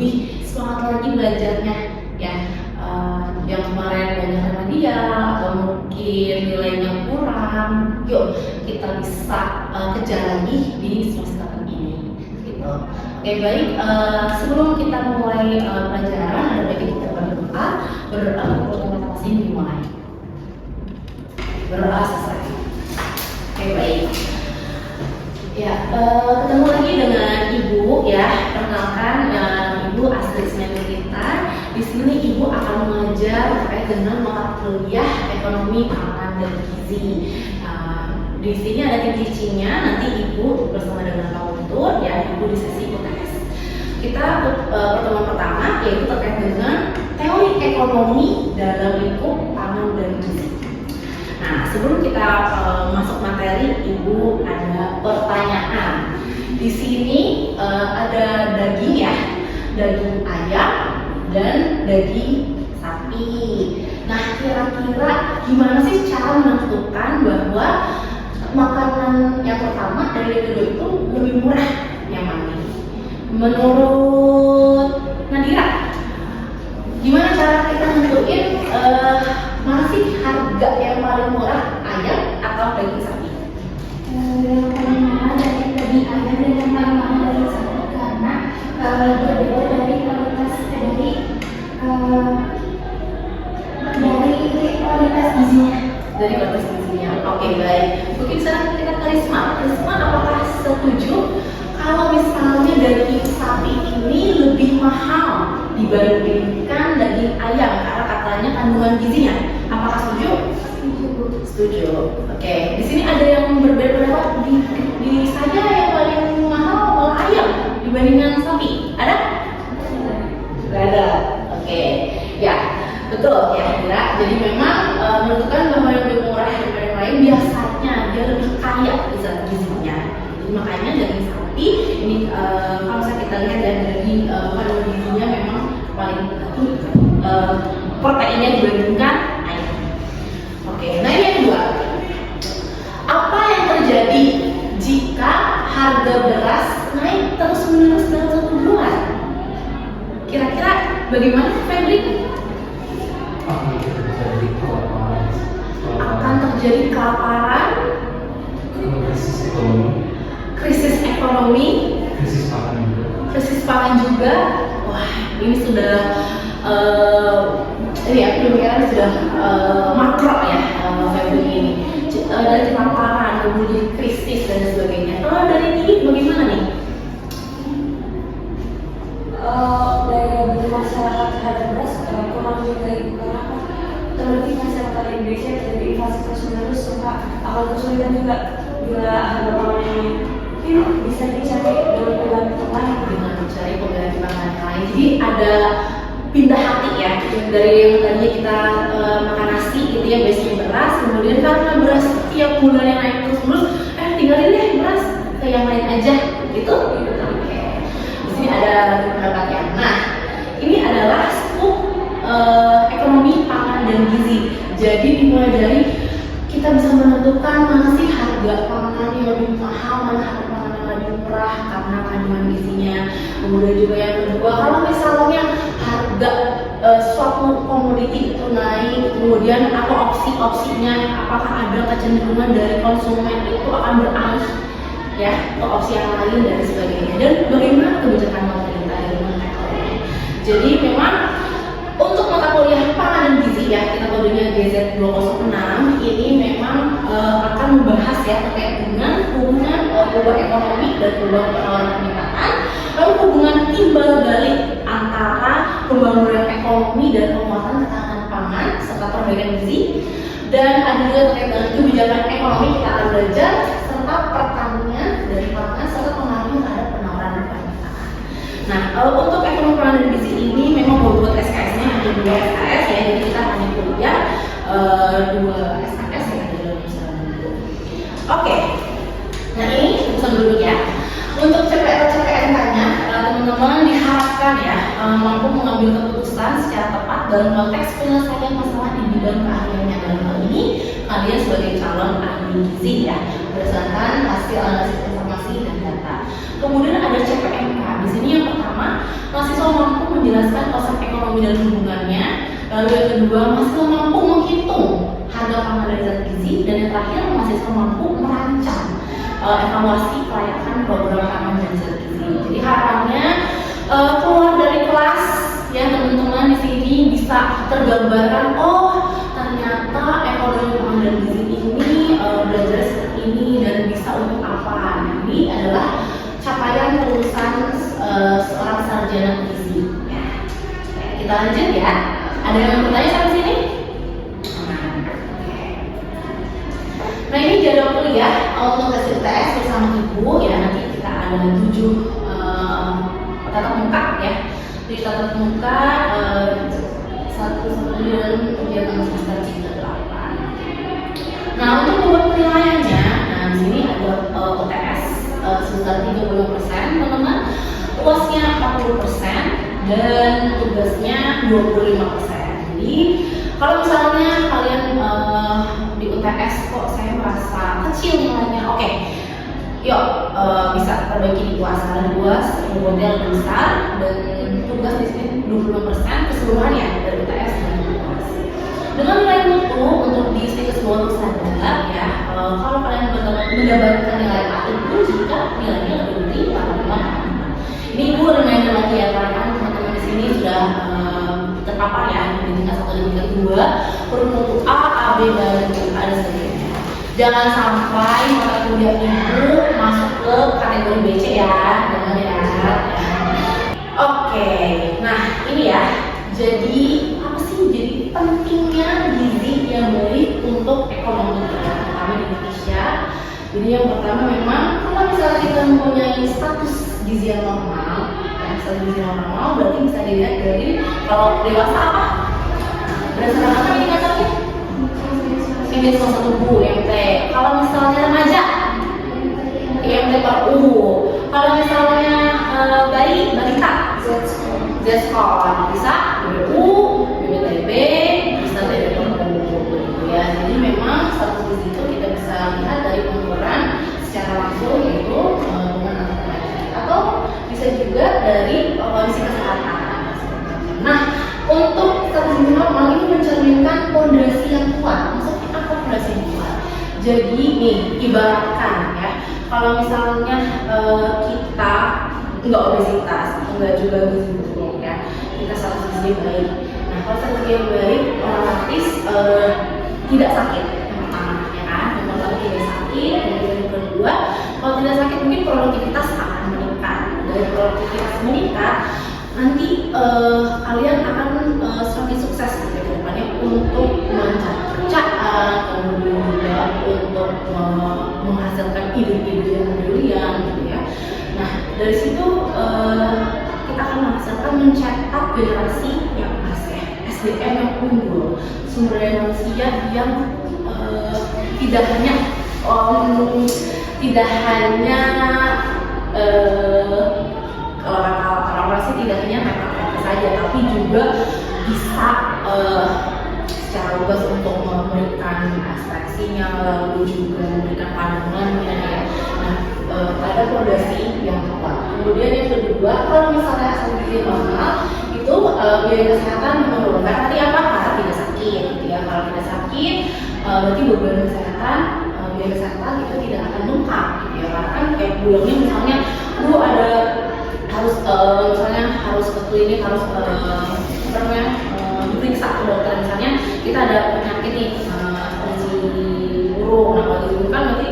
lebih semangat lagi belajarnya ya. Yang kemarin banyak dia atau mungkin nilainya kurang, yuk kita bisa kejar lagi di semester ini gitu. Oke baik, sebelum kita mulai pelajaran ada baiknya kita berdoa masih dimulai. Berdoa selesai. Oke baik. Ya, ketemu lagi dengan Ibu ya. Perkenalkan, Ibu Astrid Ismailita. Di sini Ibu akan mengajar terkait dengan mata kuliah ekonomi, pangan, dan gizi. Di sini ada titik-titiknya. Nanti Ibu bersama dengan Pak Guntur ya, Ibu di sesi UTS. Kita pertemuan pertama yaitu terkait dengan teori ekonomi dalam lingkup pangan dan gizi. Nah, sebelum kita masuk materi, Ibu ada pertanyaan. Di sini ada daging ya, daging ayam dan daging sapi. Nah, kira-kira gimana sih cara menentukan bahwa makanan yang pertama dari kedua itu lebih murah yang mana? Menurut Nadira, gimana cara kita nentuin mana sih harga yang paling murah, ayam atau daging sapi? Yang paling mahal dari daging ayam dan yang paling mahal dari sapi karena berbeda dari kualitas kualitas gizinya. Dari kualitas gizinya. Oke baik. Mungkin sekarang kita ke Risma. Risma, apakah setuju kalau misalnya daging sapi ini lebih mahal dibandingkan daging ayam karena katanya kandungan gizinya? Apakah setuju? Setuju. Oke. Di sini ada yang berbeda pendapat. Di saya yang paling mahal malah ayam dibandingkan sapi. Ada? Tidak ada. Oke. Ya, betul ya Kira. Jadi memang menentukan bahwa yang lebih murah daripada yang lain biasanya dia lebih kaya di zat gizinya. Jadi makanya daging sapi ini kalau kita lihat dari daging kandungan gizinya memang paling tinggi proteinnya dibandingkan ayam. Oke, nah ini yang kedua. Apa yang terjadi jika harga beras naik terus-menerus dalam satu bulan? Kira-kira bagaimana, Febri? Akan terjadi kelaparan, krisis ekonomi, krisis pangan juga. Wah, ini sudah sudah makro ya Febri ini. Dari kelaparan, kemudian krisis dan sebagainya. Kalau dari ini bagaimana nih? Daya beli masyarakat terhadap beras kurang juga ibu karena terlebih masyarakat Indonesia jadi inflasi terus-menerus serta akan kesulitan juga bila harga pangan mungkin bisa dicari dengan pengganti pangan Dengan mencari pengganti pangan lain. Jadi ada pindah hati ya dari yang tadinya kita makan nasi gitu ya biasanya beras, kemudian karena beras tiap bulannya naik terus tinggalin deh beras ke yang lain aja gitu. Oke. Di sini ada pendapatnya. Nah, ini adalah skup ekonomi pangan dan gizi. Jadi dimulai dari kita bisa menentukan mana sih harga pangan yang lebih mahal, mana harga pangan yang lebih murah karena kandungan gizinya. Kemudian juga yang kedua, kalau misalnya harga suatu komoditi itu naik, kemudian apa opsi-opsinya, apakah ada kecenderungan dari konsumen itu akan beralih ya ke opsi yang lain dan sebagainya, dan bagaimana kebijakan pemerintah dalam ekonomi. Jadi memang untuk mata kuliah pangan dan gizi ya, kita kodenya GZ 206 ini memang akan membahas ya terkait dengan hubungan perubahan ekonomi dan perubahan pengelolaan pendidikan, lalu hubungan timbal balik antara pembangunan ekonomi dan penguatan ketahanan pangan serta perbaikan gizi, dan ada juga terkait dengan kebijakan ekonomi kita akan belajar serta pertanian dari pangan serta pengaruh terhadap penawaran dan permintaan. Nah, untuk ekonomi pangan dan gizi ini memang buat SKS-nya hanya 2 SKS ya, jadi kita hanya kuliah 2 SKS ya dalam misalnya dulu. Oke, nah ini bisa dulu ya. Untuk CPNK-nya teman-teman diharapkan ya mampu mengambil keputusan secara tepat dalam konteks penyelesaian masalah di bidang keahliannya. Dalam hal ini kalian sebagai calon ahli gizi ya, berdasarkan hasil analisis informasi dan data. Kemudian ada CPNK. Di sini yang pertama, mahasiswa mampu menjelaskan konsep ekonomi dan hubungannya. Lalu yang kedua, mahasiswa mampu menghitung harga pangan dan zat gizi. Dan yang terakhir, mahasiswa mampu merancang evaluasi kelayakan program pangan dan zat gizi. Jadi harapannya keluar dari kelas ya teman-teman di sini bisa tergambarkan, oh ternyata ekonomi pangan dan gizi ini belajar seperti ini dan bisa untuk apa. Ini adalah capaian lulusan seorang sarjana gizi. Ya. Kita lanjut ya. Ada yang bertanya sampai sini? Nah ini jadwal kuliah untuk tes UTS bersama ibu ya. Nanti kita ada 7 tatap muka ya. Di tatap muka 1 bulan kegiatan semester 3-8. Nah untuk membuat penilaiannya, nah di sini ada UTS sebesar 35% teman-teman, UASnya 40% dan tugasnya 25%. Jadi kalau misalnya kalian di UTS kok saya merasa kecil nilainya, oke, yuk bisa perbaiki di UAS. Karena UAS model besar dan tugas di sini 25% keseluruhannya dari UTS dan UAS. Dengan nilai mutu untuk di situs bonus sadar ya, kalau kalian mendapatkan nilai A itu jika nilainya lebih dari 85. Ini ibu reminder lagi ya, karena kan teman-teman di sini sudah terpapar ya di tingkat 1 dan tingkat 2, huruf mutu A, AB dan ada selanjutnya. Jangan sampai mata kuliah ibu masuk ke kategori BC ya, jangan ya. Oke, nah ini ya. Jadi apa sih jadi pentingnya gizi yang baik untuk ekonomi kita, terutama di Indonesia? Jadi yang pertama memang kalau misalnya kita mempunyai status gizi yang normal, status gizi yang normal berarti bisa dilihat dari kalau dewasa apa? Berdasarkan apa indikatornya? Indeks masa tubuh IMT. Kalau misalnya remaja, IMT per U. Kalau misalnya bayi, balita, Z-score bisa BBU, BBTB, bisa TB per U ya. Jadi memang status gizi itu kita bisa lihat dari pengukuran secara langsung, yaitu dengan antropometri, atau bisa juga dari kondisi kesehatan. Nah, untuk status gizi normal ini mencerminkan pondasi yang kuat. Maksudnya apa pondasi yang kuat? Jadi nih, ibaratkan ya, kalau misalnya kita nggak obesitas, nggak juga gizi buruk ya, kita status gizi baik. Nah, kalau status gizi baik, otomatis tidak sakit yang pertama ya kan, yang pertama tidak sakit, kemudian yang kedua, kalau tidak sakit mungkin produktivitas akan meningkat. Dari produktivitas meningkat, nanti kalian akan semakin sukses gitu ke depannya untuk mencari pekerjaan, kemudian juga untuk menghasilkan ide-ide yang brilian gitu ya. Nah dari situ kita akan menghasilkan mencetak generasi yang emas ya, SDM yang unggul, sumber daya manusia yang tidak hanya orang-orang sih tidak hanya mereka saja, tapi juga bisa secara luas untuk memberikan ekspresinya, lalu juga memberikan pandangannya ya. Nah, pada fondasi yang kuat. Kemudian yang kedua, kalau misalnya status gizi normal itu biaya kesehatan menurun. Karena apa? Karena tidak sakit, gitu ya. Kalau tidak sakit, berarti beban kesehatan, biaya kesehatan itu tidak akan bengkak, gitu ya. Karena kan kayak bulangnya misalnya, ada misalnya harus ke klinik, harus diperiksa ke dokter. Misalnya kita ada penyakit nih, tensi burung. Nah kalau itu kan berarti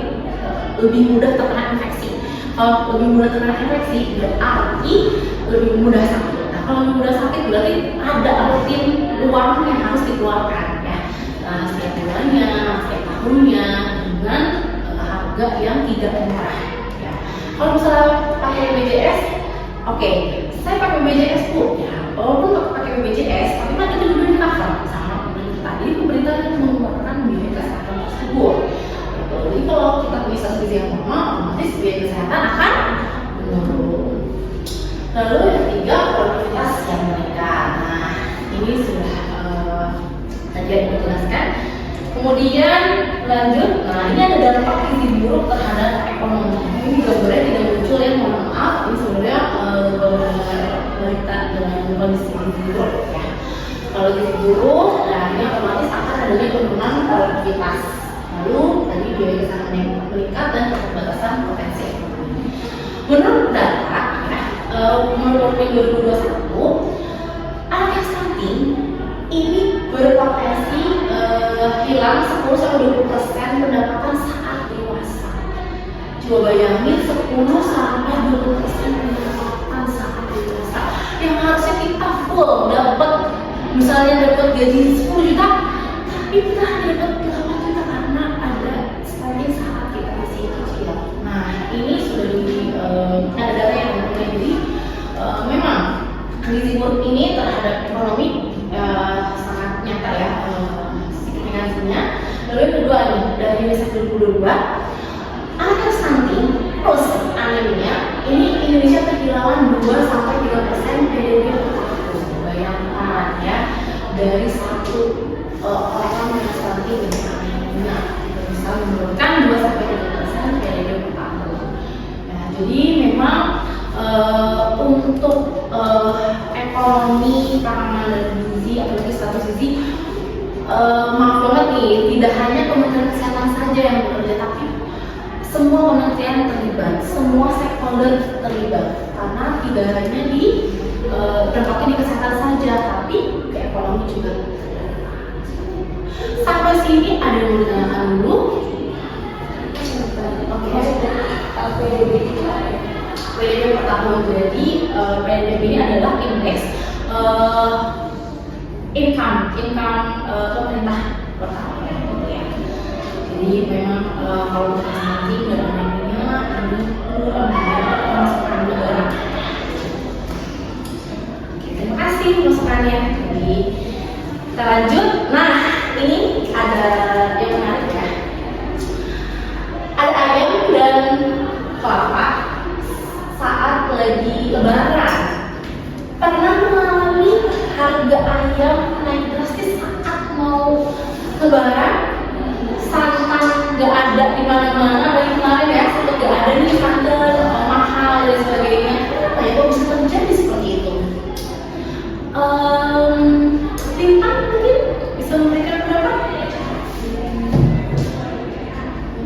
lebih mudah terkena infeksi. Kalau lebih mudah terkena infeksi berarti lebih mudah sakit. Nah kalau lebih mudah sakit berarti ada rutin uang yang harus dikeluarkan ya, setiap bulannya, setiap tahunnya, dengan harga yang tidak murah ya. Kalau misalnya pakai BPJS, oke, saya pakai BPJS Bu ya, walaupun pakai BPJS tapi kan itu juga di-cover sama pemerintah. Jadi pemerintah itu mengeluarkan biaya kesehatan tersebut. Jadi kalau kita punya status gizi yang normal, otomatis biaya kesehatan akan menurun. Lalu yang ketiga, produktivitas yang meningkat. Nah, ini sudah tadi aku jelaskan. Kemudian lanjut, nah ini ada dampak gizi buruk terhadap ekonomi. Ini gambarnya tidak muncul ya, mohon maaf. Ini sebenarnya gambar wanita dengan kondisi gizi buruk ya. Kalau gizi buruk, nah ini otomatis akan adanya penurunan produktivitas. Lalu tadi biaya kesehatan yang meningkat dan keterbatasan potensi ekonomi. Menurut data, menurut 2021, anak yang stunting ini berpotensi hilang 10-20% pendapatan saat dewasa. Coba bayangin 10-20% pendapatan saat dewasa yang harusnya kita full dapat, misalnya dapat gaji 10 juta, tapi kita dapat 8 juta karena ada stunting saat kita masih kecil. Nah ini sudah ada data yang menunjukkan. Jadi memang gizi buruk ini terhadap ekonomi sangat nyata ya signifikansinya. Lalu yang kedua nih, dari riset 2022, anak yang stunting plus anemia ini Indonesia kehilangan 2-3% PDB per tahun. Bayangkan ya, dari satu orang yang stunting dengan anemia bisa menurunkan 2-3% PDB per tahun. Nah, jadi memang untuk ekonomi pangan dan gizi apalagi status gizi, maaf banget nih, tidak hanya Kementerian Kesehatan saja yang bekerja, tapi semua kementerian terlibat, semua stakeholder terlibat, karena tidak hanya di dampaknya di kesehatan saja, tapi ke ekonomi juga. Sampai sini ada yang mau ditanyakan dulu? Oke. PDB per tahun. Jadi PDB ini adalah indeks income pemerintah per tahun ya. Jadi memang kalau nanti dan anemia ini masukan negara. Terima kasih masukannya. Jadi kita lanjut. Nah ini ada yang menarik ya. Ada ayam dan kelapa saat lagi lebaran. Pernah mengalami harga ayam naik drastis saat mau lebaran? Santan nggak ada di mana-mana, dari kemarin ya, sempat nggak ada nih, santan mahal dan sebagainya. Kenapa ya kok bisa terjadi seperti itu? Tintang mungkin bisa memberikan pendapat?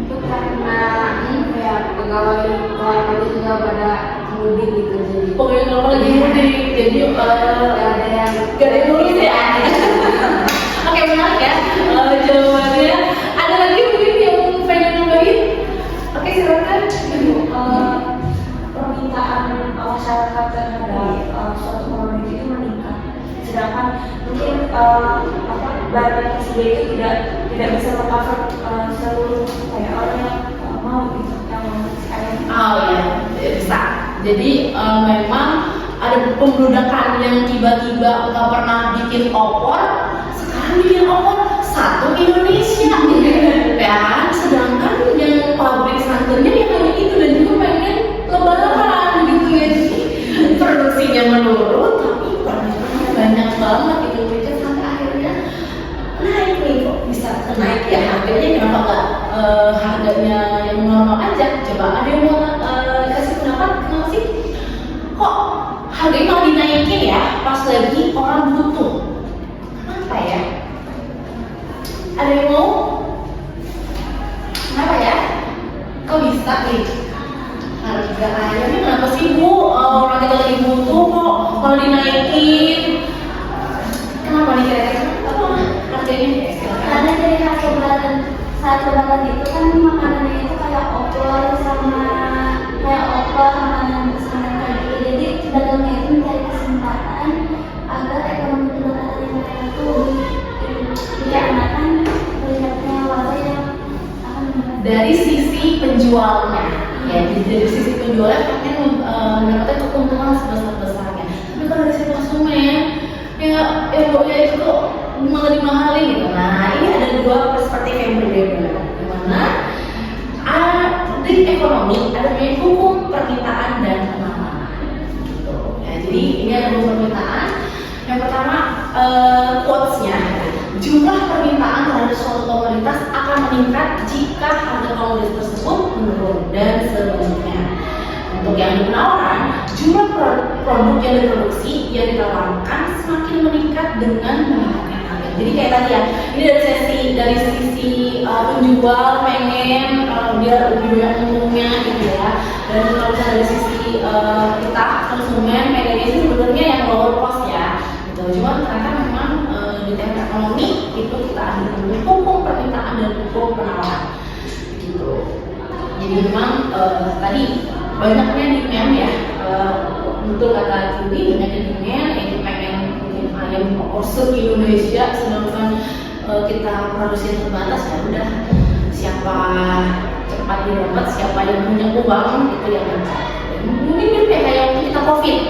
Itu karena ya pegawai keluarga itu juga pada mudik gitu, jadi Pokoknya kalau lagi mudik, jadi ada yang gak ada mudik ya. Oke, menarik ya jawabannya. Ada lagi mungkin yang pengen nambahin? Oke, silakan. Permintaan masyarakat terhadap suatu komoditi itu meningkat, sedangkan mungkin barang yang tersedia itu tidak bisa mengcover seluruh kayak orang yang mau gitu, yang mau ayam. Oh ya, bisa. Jadi memang ada pembludakan yang tiba-tiba nggak pernah bikin opor, sekarang bikin opor satu Indonesia. Ya, sedangkan yang pabrik santannya yang hanya itu dan juga pengen lebaran gitu ya. Jadi produksinya menurun, tapi permintaannya banyak banget gitu. Jadi sampai akhirnya naik nih, kok bisa naik ya harganya? Kenapa nggak harganya yang normal aja? Coba ada yang mau kasih pendapat kenapa sih kok harganya malah dinaikin ya pas lagi orang butuh? Kenapa ya? Ada yang mau? Kenapa ya? Kok bisa nih harga ayamnya? Kenapa sih Bu? Orang kita lagi butuh kok kalau dinaikin? Kenapa nih kira-kira? Apa harganya? Karena dari saat lebaran itu kan makanannya itu kayak opor sama makanan kayak gitu, jadi pedagangnya itu mencari kesempatan agar ekonomi keluarga mereka itu dikarenakan melihatnya warga yang akan dari sisi penjualnya ya, dari sisi penjualnya pengen mendapatkan keuntungan sebesar-besarnya. Tapi kalau dari sisi konsumen ya itu kok malah dimahalin gitu. Nah ini ada dua perspektif yang berbeda, dimana di ekonomi ada namanya hukum permintaan dan penawaran gitu. Ya, jadi ini ada dua permintaan. Yang pertama quotes-nya, jumlah permintaan terhadap suatu komoditas akan meningkat jika harga komoditas tersebut menurun dan sebaliknya. Untuk yang di penawaran, jumlah produk yang diproduksi yang ditawarkan semakin meningkat dengan meningkatnya harga. Jadi kayak tadi ya, ini dari sisi penjual pengen biar lebih banyak untungnya gitu ya. Dan kalau misalnya dari sisi kita konsumen pengennya sih sebenarnya yang lower cost ya. Gitu. Cuma ternyata memang di teknik ekonomi itu kita ada namanya hukum permintaan dan hukum penawaran. Gitu. Jadi memang tadi banyaknya demand ya, betul kata Juli, banyaknya demand yang pengen bikin ayam orser di Indonesia, sedangkan kita produksi terbatas. Ya udah, siapa cepat didapat, siapa yang punya uang itu yang dapat. Mungkin mirip ya kayak waktu kita COVID.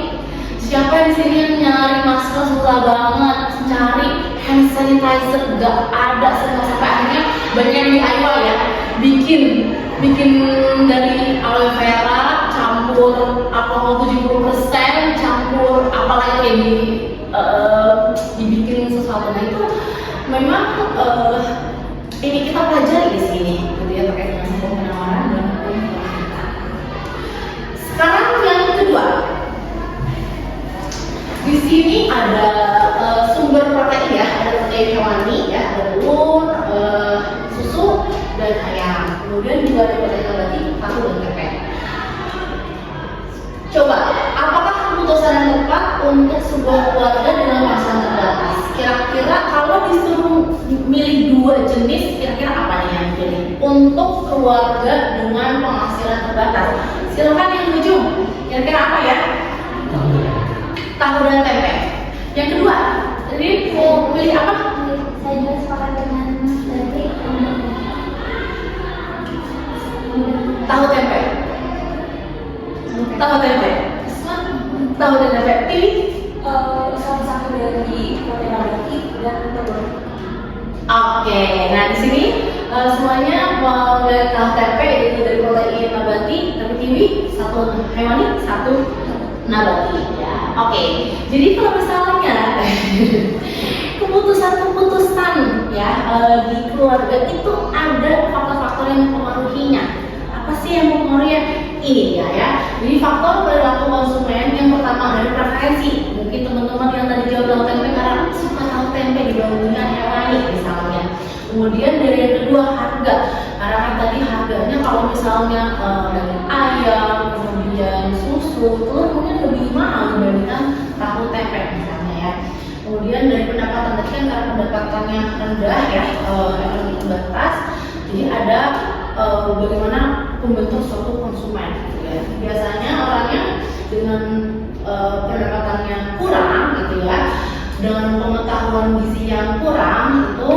Siapa di sini yang nyari masker susah banget, cari hand sanitizer gak ada, sampai akhirnya banyak yang DIY ya, bikin dari aloe vera campur alkohol 70%, campur apalagi yang dibikin sesuatu. Nah itu memang ini kita pelajari di sini gitu ya, terkait dengan hukum penawaran dan hukum permintaan. Sekarang yang kedua, di sini ada sumber protein ya, ada protein hewani ya, ada telur, susu dan ayam. Kemudian juga ada protein nabati, tahu dan tempe. Coba, apakah keputusan yang tepat untuk sebuah keluarga dengan penghasilan terbatas? Kira-kira kalau disuruh milih dua jenis, kira-kira apa nih yang pilih untuk keluarga dengan penghasilan terbatas? Silakan yang ujung. Kira-kira apa ya? Tahu dan tempe. Yang kedua, jadi mau pilih apa? Saya juga sepakat dengan Mas Dati. Tahu tempe. Tahu tempe. Tahu dan tempe. Pilih. Salah satu dari protein nabati dan telur. Oke, nah di sini semuanya mau tahu tempe itu dari protein nabati, tapi pilih satu hewani, satu nabati ya. Oke, jadi kalau misalnya keputusan ya di keluarga itu ada faktor-faktor yang mempengaruhinya. Apa sih yang mempengaruhi? Ini ya. Jadi faktor perilaku konsumen yang pertama dari preferensi. Mungkin teman-teman yang tadi jawab tahu tempe karena suka tahu tempe dibandingkan hewani misalnya. Kemudian dari yang kedua harga, karena kan tadi harganya kalau misalnya dari ayam, kemudian susu, telur mungkin lebih mahal dibandingkan tahu tempe misalnya ya. Kemudian dari pendapatan tadi kan karena pendapatannya rendah ya, ekonomi terbatas, jadi ada bagaimana membentuk suatu konsumen. Gitu ya. Biasanya orangnya dengan pendapatannya kurang gitu ya, dengan pengetahuan gizi yang kurang itu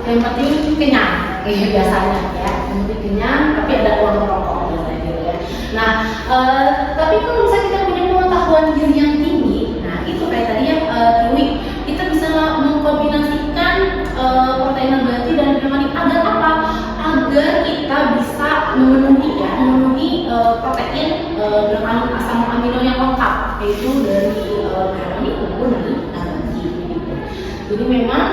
yang penting kenyang biasanya ya, yang penting kenyang tapi ada uang rokok biasanya gitu ya. Nah tapi kalau misalnya kita punya pengetahuan gizi yang tinggi, nah itu kayak tadi ya Tiwi, kita bisa mengkombinasikan protein nabati dan hewani agar apa? Agar kita bisa memenuhi protein dengan asam amino yang lengkap, yaitu dari hewani maupun dari nabati. Jadi memang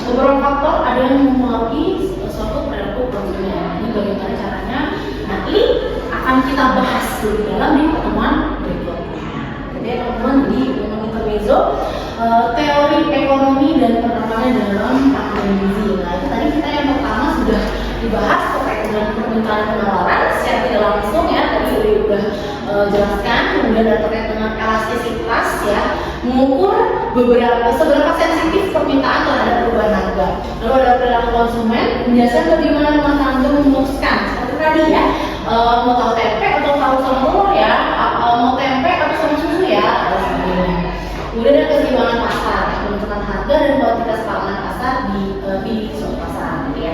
beberapa faktor ada yang mempengaruhi suatu perilaku konsumen. Ini bagaimana caranya? Nah ini akan kita bahas lebih dalam di pertemuan berikutnya. Jadi teman-teman di pertemuan intermezzo teori ekonomi dan penerapannya dalam makanan gizi. Nah itu tadi kita yang pertama sudah dibahas terkait dengan permintaan penawaran secara tidak langsung ya, tadi sudah jelaskan. Kemudian ada terkait dengan elastisitas ya, mengukur seberapa sensitif permintaan terhadap perubahan harga. Lalu ada perilaku konsumen, biasanya bagaimana rumah tangga memutuskan seperti tadi ya, mau tahu tempe atau tahu sama telur ya, mau tempe atau sama susu ya, atau sebagainya. Kemudian ada keseimbangan pasar, menentukan harga dan kualitas pangan pasar di suatu pasar gitu ya.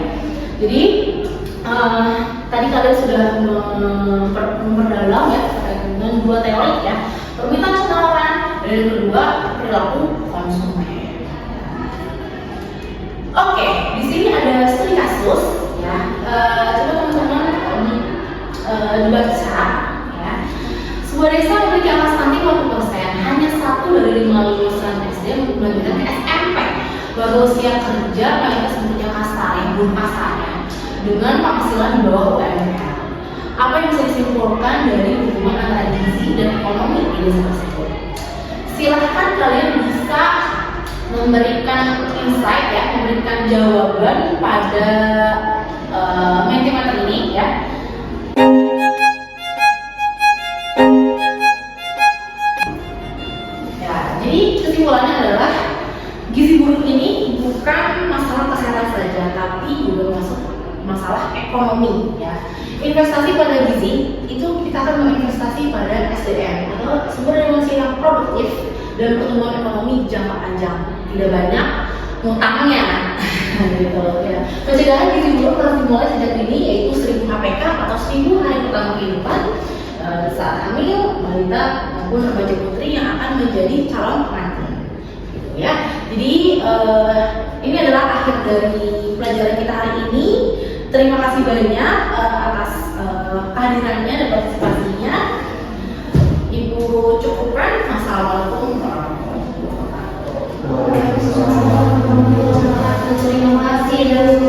Jadi tadi kalian sudah memperdalam ya terkait dengan dua teori ya, permintaan penawaran dan yang kedua perilaku konsumen. Oke, di sini ada studi kasus ya. Coba teman-teman dibaca ya. Sebuah desa memiliki angka stunting 40%, hanya 1 dari 5 lulusan SD melanjutkan ke SMP. Berusia kerja mayoritas bekerja kasar yang belum pasarnya dengan penghasilan di bawah UMR. Apa yang bisa disimpulkan dari hubungan antara gizi dan ekonomi di desa tersebut? Silahkan kalian bisa memberikan insight ya, memberikan jawaban pada materi ini ya. Ya, jadi kesimpulannya adalah gizi buruk ini bukan masalah kesehatan saja, tapi juga masuk masalah ekonomi ya. Investasi pada gizi itu kita akan menginvestasi pada SDM atau sumber daya manusia yang produktif dan pertumbuhan ekonomi jangka panjang. Tidak banyak ngutangnya gitu ya. Pencegahan gizi buruk harus dimulai sejak dini, yaitu 1000 HPK atau 1000 hari pertama kehidupan saat hamil, balita maupun remaja putri yang akan menjadi calon pengantin. Gitu ya. Jadi ini adalah akhir dari pelajaran kita hari ini. Terima kasih banyak atas kehadirannya dan partisipasinya. Ibu cukupkan. Assalamualaikum warahmatullahi wabarakatuh. Terima kasih.